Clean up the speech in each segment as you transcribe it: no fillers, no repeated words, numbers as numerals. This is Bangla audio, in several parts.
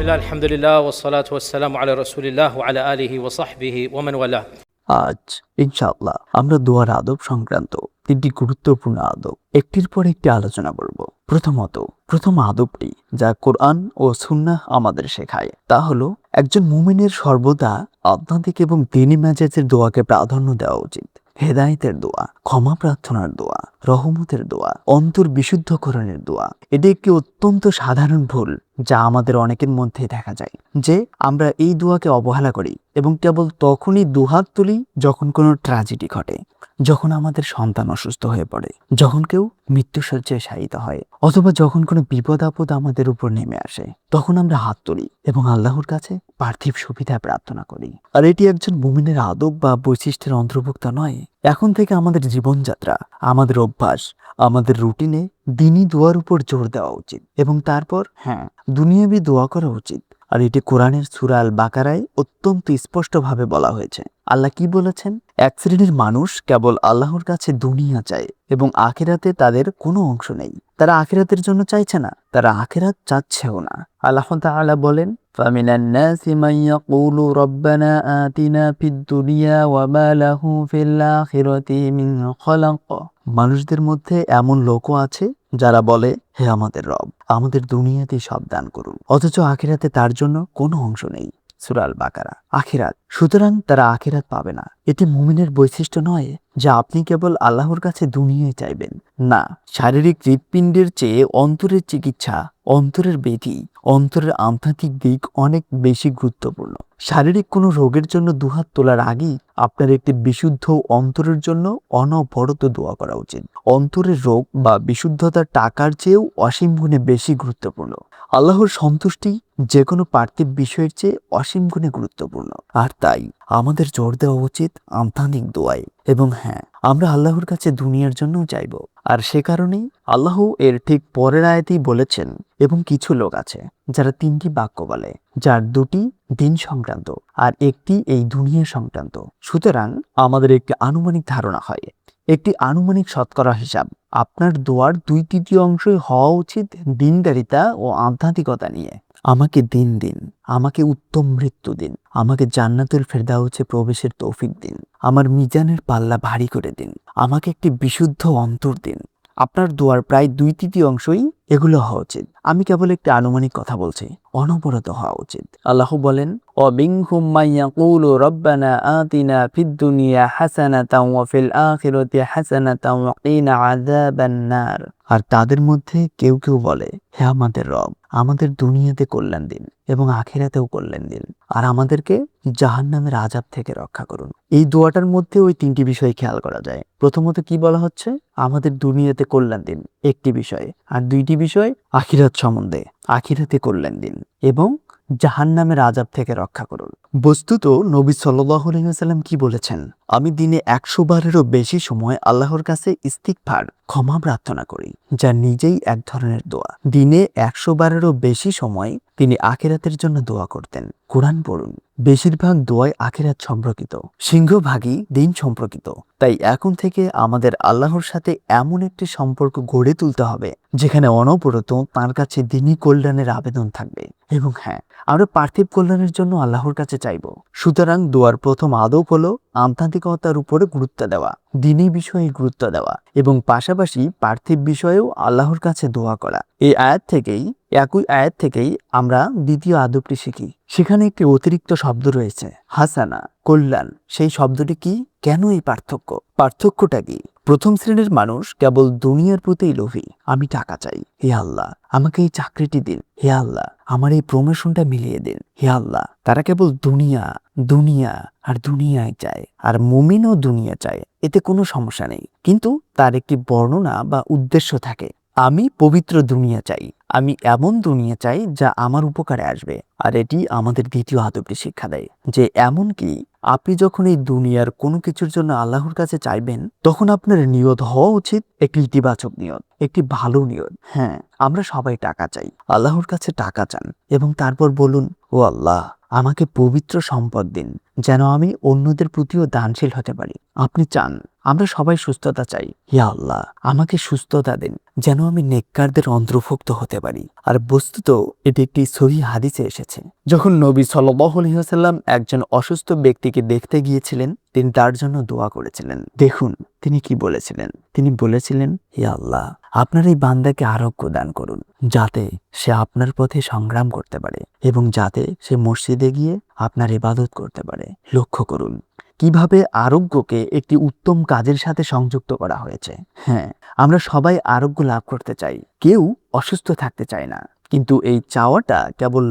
বিসমিল্লাহ আলহামদুলিল্লাহ ওয়াসসালাতু ওয়াসসালামু আলা রাসূলিল্লাহ ওয়া আলা আলিহি ওয়া সাহবিহি ওয়া মান ওয়ালা। আজ ইনশাআল্লাহ আমরা দোয়ার আদব সংক্রান্ত তিনটি গুরুত্বপূর্ণ আদব একটির পর একটি আলোচনা করব। প্রথম আদবটি যা কোরআন ও সুন্নাহ আমাদের শেখায় তা হলো একজন মুমিনের সর্বদা আধ্যাত্মিক এবং দ্বীনি মেজাজের দোয়াকে প্রাধান্য দেওয়া উচিত। হেদায়েতের দোয়া, ক্ষমা প্রার্থনার দোয়া, রহমতের দোয়া, অন্তর বিশুদ্ধকরণের দোয়া। এটি একটি অত্যন্ত সাধারণ ভুল যা আমাদের অনেকের মধ্যে দেখা যায়, যে আমরা এই দোয়াকে অবহেলা করি এবং কেবল তখনই দুহাত তুলি যখন কোনো ট্র্যাজেডি ঘটে, যখন আমাদের সন্তান অসুস্থ হয়ে পড়ে, যখন কেউ মৃত্যুশয্যায় শায়িত হয়, অথবা যখন কোনো বিপদ আপদ আমাদের উপর নেমে আসে, তখন আমরা হাত তুলি এবং আল্লাহর কাছে পার্থিব সুবিধা প্রার্থনা করি। আর এটি একজন মুমিনের আদব বা বৈশিষ্ট্যের অন্তর্ভুক্ত নয়। এখন থেকে আমাদের জীবনযাত্রা, আমাদের অভ্যাস, আমাদের রুটিনে দ্বীনি দোয়ার উপর জোর দেওয়া উচিত এবং তারপর দুনিয়াবি দোয়া করা উচিত। আর এটি কোরআনের সূরা আল বাকারায় অত্যন্ত স্পষ্টভাবে বলা হয়েছে। আল্লাহ কি বলেছেন? এক শ্রেণীর মানুষ কেবল আল্লাহর কাছে দুনিয়া চায় এবং আখিরাতে তাদের কোনো অংশ নেই। তারা আখিরাতের জন্য চাইছে না, তারা আখিরাত চাচ্ছেও না। আল্লাহ তাআলা বলেন, ফামিনান নাসি মান ইয়াকুলু রব্বানা আতিনা ফিদ দুনিয়া ওয়া মা লাহু ফিল আখিরাতি মিন খালাক। মানুষদের মধ্যে এমন লোকও আছে যারা বলে, হে আমাদের রব, আমাদের দুনিয়াতে সব দান করুন, অথচ আখিরাতে তার জন্য কোনো অংশ নেই। সূরা আল বাকারা। আখিরাত, সুতরাং তারা আখিরাত পাবে না। এটি মুমিনের বৈশিষ্ট্য নয় যে আপনি কেবল আল্লাহর কাছে দুনিয়ায় চাইবেন। না, শারীরিক হৃৎপিণ্ডের চেয়ে অন্তরের চিকিৎসা, অন্তরের ব্যাধি, অন্তরের আধ্যাত্মিক দিক অনেক বেশি গুরুত্বপূর্ণ। শারীরিক কোনো রোগের জন্য দুহাত তোলার আগেই আপনার একটি বিশুদ্ধ অন্তরের জন্য অনবরত দোয়া করা উচিত। অন্তরের রোগ বা বিশুদ্ধতা টাকার চেয়েও অসীম গুণে বেশি গুরুত্বপূর্ণ। আল্লাহর সন্তুষ্টি যে কোনো পার্থিব বিষয়ের চেয়ে অসীম গুণে গুরুত্বপূর্ণ। আর তাই আমাদের জোর দেওয়া উচিত আধ্যাত্মিক দোয়ায়। এবং আমরা আল্লাহর কাছে দুনিয়ার জন্যও চাইব। আর সে কারণেই আল্লাহ এর ঠিক পরের আয়াতেই বলেছেন, এবং কিছু লোক আছে যারা তিনটি বাক্য বলে, যার দুটি দিন সংক্রান্ত আর একটি এই দুনিয়া সংক্রান্ত। সুতরাং আমাদের একটি আনুমানিক ধারণা হয়, একটি আনুমানিক শতকরা হিসাব, আপনার দোয়ার 2/3 অংশই হওয়া উচিত দিনদারিতা ও আধ্যাত্মিকতা নিয়ে। আমাকে দিন দিন, আমাকে উত্তম মৃত্যু দিন, আমাকে জান্নাতুল ফেরদাউসে প্রবেশের তৌফিক দিন, আমার মিজানের পাল্লা ভারী করে দিন, আমাকে একটি বিশুদ্ধ অন্তর দিন। আপনার দোয়ার প্রায় 2/3 অংশই এগুলো হওয়া উচিত। আমি কেবল একটি আনুমানিক কথা বলছি, অনবরত হওয়া উচিত। আল্লাহ বলেন, ওয়ামিনহুম মান ইয়াকুলু রব্বানা আতিনা ফিদ দুনিয়া হাসানাতাও ওয়া ফিল আখিরাতি হাসানাতাও ওয়া কিনা আযাবান নার। আর তাদের মধ্যে কেউ কেউ বলে, হে আমাদের রব, আমাদের দুনিয়াতে কল্যাণ দিন এবং আখিরাতেও কল্যাণ দিন, আর আমাদেরকে জাহান্নামের আযাব থেকে রক্ষা করুন। এই দোয়াটার মধ্যে ওই তিনটি বিষয় খেয়াল করা যায়। প্রথমত কি বলা হচ্ছে? আমাদের দুনিয়াতে কল্যাণ দিন, একটি বিষয়। আর দুইটি বিষয় আখিরাত সম্বন্ধে, আখিরাতে কল্যাণ দিন এবং জাহান্নামের আযাব থেকে রক্ষা করুন। বস্তুত নবী সাল্লাল্লাহু আলাইহি ওয়াসাল্লাম কি বলেছেন? আমি দিনে 100 বারেরও বেশি সময় আল্লাহর কাছে ইস্তিগফার, ক্ষমা প্রার্থনা করি, যা নিজেই এক ধরনের দোয়া। দিনে 100 বারেরও বেশি সময় তিনি আখিরাতের জন্য দোয়া করতেন। কোরআন পড়ুন, বেশিরভাগ দোয়াই আখিরাত সম্পর্কিত, সিংহভাগই দিন সম্পর্কিত। তাই এখন থেকে আমাদের আল্লাহর সাথে এমন একটি সম্পর্ক গড়ে তুলতে হবে যেখানে অনবরত তার কাছে দিনী কল্যাণের আবেদন থাকবে। এবং আমরা পার্থিব কল্যাণের জন্য আল্লাহর কাছে চাইব। সুতরাং দোয়ার প্রথম আদব হলো আধ্যাত্মিকতার উপরে গুরুত্ব দেওয়া, দিনী বিষয়ে গুরুত্ব দেওয়া এবং পাশাপাশি পার্থিব বিষয়েও আল্লাহর কাছে দোয়া করা। এই একই আয়াত থেকেই আমরা দ্বিতীয় আদবটি শিখি। সেখানে একটি অতিরিক্ত শব্দ রয়েছে, হাসানা, কল্যাণ। সেই শব্দটি কি? কেন এই পার্থক্যটা কি? প্রথম শ্রেণীর মানুষ কেবল দুনিয়ার প্রতি লোভী। আমি টাকা চাই, হে আল্লাহ আমাকে এই চাকরিটি দিন, হে আল্লাহ আমার এই প্রমোশনটা মিলিয়ে দিন, হে আল্লাহ। তারা কেবল দুনিয়া দুনিয়া আর দুনিয়ায় চায়। আর মুমিনও দুনিয়া চায়, এতে কোনো সমস্যা নেই, কিন্তু তার একটি বর্ণনা বা উদ্দেশ্য থাকে। আমি পবিত্র দুনিয়া চাই, আমি এমন দুনিয়া চাই যা আমার উপকারে আসবে। আর এটি আমাদের দ্বিতীয় আদবটি শিক্ষা দেয় যে এমনকি আপনি যখন এই দুনিয়ার কোনো কিছুর জন্য আল্লাহর কাছে চাইবেন, তখন আপনার নিয়ত হওয়া উচিত একটি ইতিবাচক নিয়ত, একটি ভালো নিয়ত। আমরা সবাই টাকা চাই, আল্লাহর কাছে টাকা চান এবং তারপর বলুন, ও আল্লাহ আমাকে পবিত্র সম্পদ দিন যেন আমি অন্যদের প্রতিও দানশীল হতে পারি। আপনি চান আমরা সবাই সুস্থতা চাই। ইয়া আল্লাহ, আমাকে সুস্থতা দিন যেন আমি নেককারদের অন্তর্ভুক্ত হতে পারি। আর বস্তুত এটি একটি সহিহ হাদিসে এসেছে, যখন নবী সাল্লাল্লাহু আলাইহি ওয়াসাল্লাম একজন অসুস্থ ব্যক্তিকে দেখতে গিয়েছিলেন, তিনি তার জন্য দোয়া করেছিলেন। দেখুন তিনি কি বলেছিলেন। তিনি বলেছিলেন, হে আল্লাহ, আপনার এই বান্দাকে আরোগ্য দান করুন, যাতে সে আপনার পথে সংগ্রাম করতে পারে এবং যাতে সে মসজিদে গিয়ে আপনার ইবাদত করতে পারে। লক্ষ্য করুন কিভাবে আরোগ্যকে একটি উত্তম কাজের সাথে সংযুক্ত করা হয়েছে। হ্যাঁ, আমরা সবাই আরোগ্য লাভ করতে চাই, কেউ অসুস্থ থাকতে চায় না। কিন্তু এই চাওয়াটা কেবল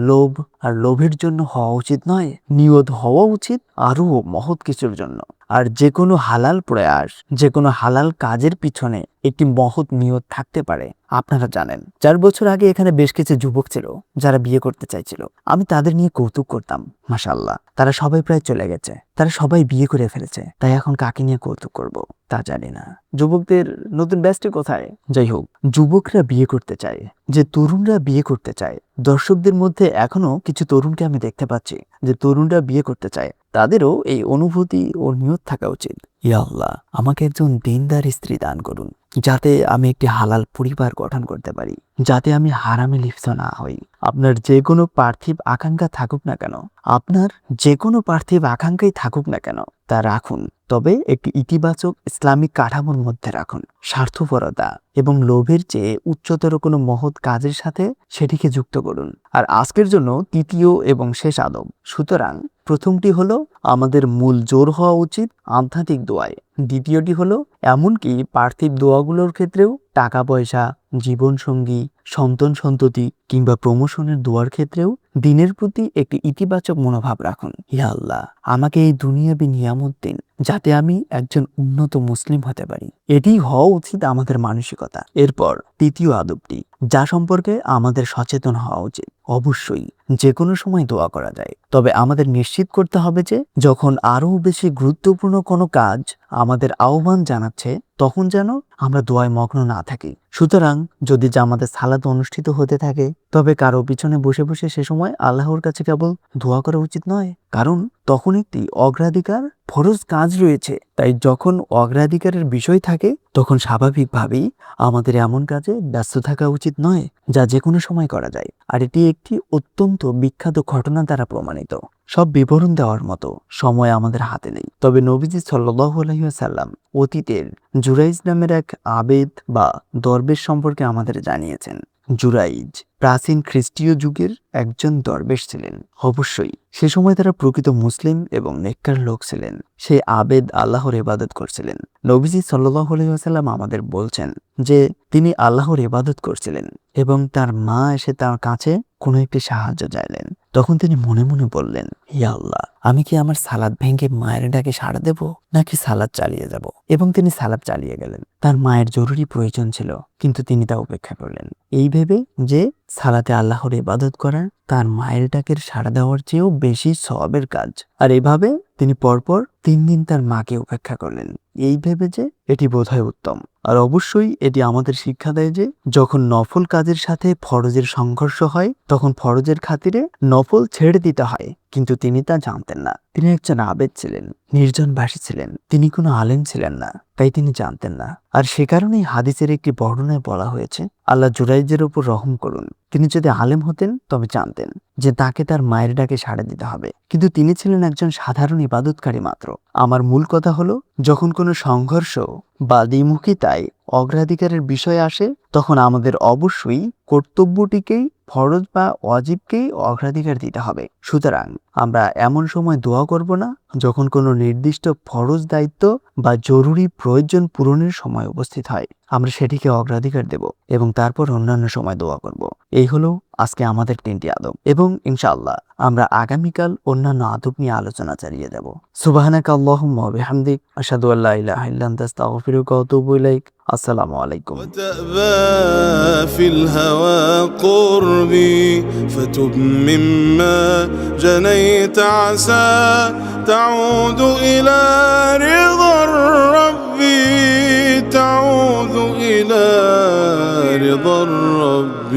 লোভ আর লোভের জন্য হওয়া উচিত নয়। নিয়ত হওয়া উচিত আরো মহৎ কিছুর জন্য। আর যে কোনো হালাল প্রয়াস, যে কোনো হালাল কাজের পিছনে একটি মহৎ নিয়ত থাকতে পারে। আপনারা জানেন 4 বছর আগে এখানে বেশ কিছু যুবক ছিল যারা বিয়ে করতে চাইছিল। আমি তাদের নিয়ে কৌতুক করতাম। মাশাআল্লাহ, তারা সবাই প্রায় চলে গেছে, তারা সবাই বিয়ে করে ফেলেছে। তাই এখন কাকে নিয়ে কৌতুক করব তা জানি না। যুবকদের নতুন ব্যাচটি কোথায়? যাই হোক, যুবকরা বিয়ে করতে চায়, যে তরুণরা বিয়ে করতে চায়। দর্শকদের মধ্যে এখনো কিছু তরুণকে আমি দেখতে পাচ্ছি যে তরুণরা বিয়ে করতে চায়। তাদেরও এই অনুভূতি ও নিয়ত থাকা উচিত। ইয়া আল্লাহ, আমাকে একজন দিনদার স্ত্রী দান করুন, যাতে আমি একটি হালাল পরিবার গঠন করতে পারি, যাতে আমি হারামে লিপ্ত না হই। আপনার যে কোনো পার্থিব আকাঙ্ক্ষা থাকুক না কেন, আপনার যে কোনো পার্থিব আকাঙ্ক্ষাই থাকুক না কেন, তা রাখুন, তবে একটি ইতিবাচক ইসলামিক কাঠামোর মধ্যে রাখুন। স্বার্থপরতা এবং লোভের চেয়ে উচ্চতর কোনো মহৎ কাজের সাথে সেটিকে যুক্ত করুন। আর আজকের জন্য তৃতীয় এবং শেষ আদব। সুতরাং প্রথমটি হলো আমাদের মূল জোর হওয়া উচিত আধ্যাত্মিক দোয়ায়। দ্বিতীয়টি হলো এমনকি পার্থিব দোয়াগুলোর ক্ষেত্রেও টাকা পয়সা, জীবনসঙ্গী, সন্তান সন্ততি কিংবা প্রমোশনের দোয়ার ক্ষেত্রেও দিনের প্রতি একটি ইতিবাচক মনোভাব রাখুন। ইয়া আল্লাহ, আমাকে এই দুনিয়াবি নিয়ামত দিন, যাতে আমি একজন উন্নত মুসলিম হতে পারি। এটি হওয়া উচিত আমাদের মানসিকতা। এরপর তৃতীয় আদবটি, যা সম্পর্কে আমাদের সচেতন হওয়া উচিত। অবশ্যই যে কোনো সময় দোয়া করা যায়, তবে আমাদের নিশ্চিত করতে হবে যে যখন আরও বেশি গুরুত্বপূর্ণ কোনো কাজ আমাদের আহ্বান জানাচ্ছে, তখন যেন আমরা দোয়ায় মগ্ন না থাকি। সুতরাং যদি জামাতে সালাত অনুষ্ঠিত হতে থাকে, তবে কারো পিছনে বসে বসে সে সময় আল্লাহর কাছে কেবল দোয়া করা উচিত নয়, কারণ তখন একটি অগ্রাধিকার ফরজ কাজ রয়েছে। তাই যখন অগ্রাধিকারের বিষয় থাকে, তখন স্বাভাবিকভাবেই আমাদের এমন কাজে ব্যস্ত থাকা উচিত নয় যা যে কোনো সময় করা যায়। আর এটি একটি অত্যন্ত বিখ্যাত ঘটনা দ্বারা প্রমাণিত। সব বিবরণ দেওয়ার মতো সময় আমাদের হাতে নেই, তবে নবীজি সাল্লাল্লাহু আলাইহি ওয়াসাল্লাম অতীতের জুরাইজ নামের এক আবেদ বা দরবেশ সম্পর্কে আমাদের জানিয়েছেন। জুরাইজ প্রাচীন খ্রিস্টীয় যুগের একজন দরবেশ ছিলেন। অবশ্যই সে সময় তারা প্রকৃত মুসলিম এবং নেককার লোক ছিলেন। সেই আবেদ আল্লাহর ইবাদত করছিলেন। নবীজি সাল্লাল্লাহু আলাইহি ওয়াসাল্লাম আমাদের বলছেন যে তিনি আল্লাহর ইবাদত করছিলেন এবং তার মা এসে তার কাছে কোনো একটি সাহায্য চাইলেন। তখন তিনি মনে মনে বললেন, ইয়া আল্লাহ, আমি কি আমার সালাত ভেঙে মায়ের ডাকে সাড়া দেব নাকি সালাত চালিয়ে যাব? এবং তিনি সালাত চালিয়ে গেলেন। তার মায়ের জরুরি প্রয়োজন ছিল, কিন্তু তিনি তা উপেক্ষা করলেন, এই ভেবে যে সালাতে আল্লাহর ইবাদত করা তার মায়ের ডাকের সাড়া দেওয়ার চেয়েও বেশি সওয়াবের কাজ। আর এভাবে তিনি পরপর 3 দিন তার মাকে উপেক্ষা করলেন, এই ভেবে যে এটি বোধহয় উত্তম। আর অবশ্যই এটি আমাদের শিক্ষা দেয় যে যখন নফল কাজের সাথে ফরজের সংঘর্ষ হয়, তখন ফরজের খাতিরে নফল ছেড়ে দিতে হয়। কিন্তু তিনি তা জানতেন না। তিনি একজন আবেদ ছিলেন, নির্জনবাসী ছিলেন, তিনি কোনো আলেম ছিলেন না, তাই তিনি জানতেন না। আর সে কারণেই হাদিসের একটি বর্ণনায় বলা হয়েছে, আল্লাহ জুরাইজের উপর রহম করুন। তিনি যদি আলেম হতেন তবে জানতেন যে তাকে তার মায়ের ডাকে সাড়া দিতে হবে, কিন্তু তিনি ছিলেন একজন সাধারণ ইবাদতকারী মাত্র। আমার মূল কথা হলো, যখন কোনো সংঘর্ষ বা দ্বিমুখিতায় অগ্রাধিকারের বিষয় আসে, তখন আমাদের অবশ্যই কর্তব্যটিকেই, ফরজ বা ওয়াজিবকেই অগ্রাধিকার দিতে হবে। সুতরাং আমরা এমন সময় দোয়া করব না যখন কোনো নির্দিষ্ট ফরজ দায়িত্ব বা জরুরি প্রয়োজন পূরণের সময় উপস্থিত হয়। আমরা সেটিকে অগ্রাধিকার দেব এবং তারপর অন্যান্য সময় দোয়া করব। এই হলো আজকে আমাদের 3টি আদব, এবং ইনশাআল্লাহ আমরা আগামীকাল অন্যান্য আদব নিয়ে আলোচনা চালিয়ে যাব। সুবহানাকা আল্লাহুম্মা ওয়া বিহামদিক, আশহাদু আল্লা ইলাহা ইল্লা আনতা আস্তাগফিরুকা ওয়া আতুবু ইলাইক। আসসালামু আলাইকুম। في الهوى قربي فتب مما جنيت عسى تعود إلى رضا الرب، تعود إلى رضا الرب.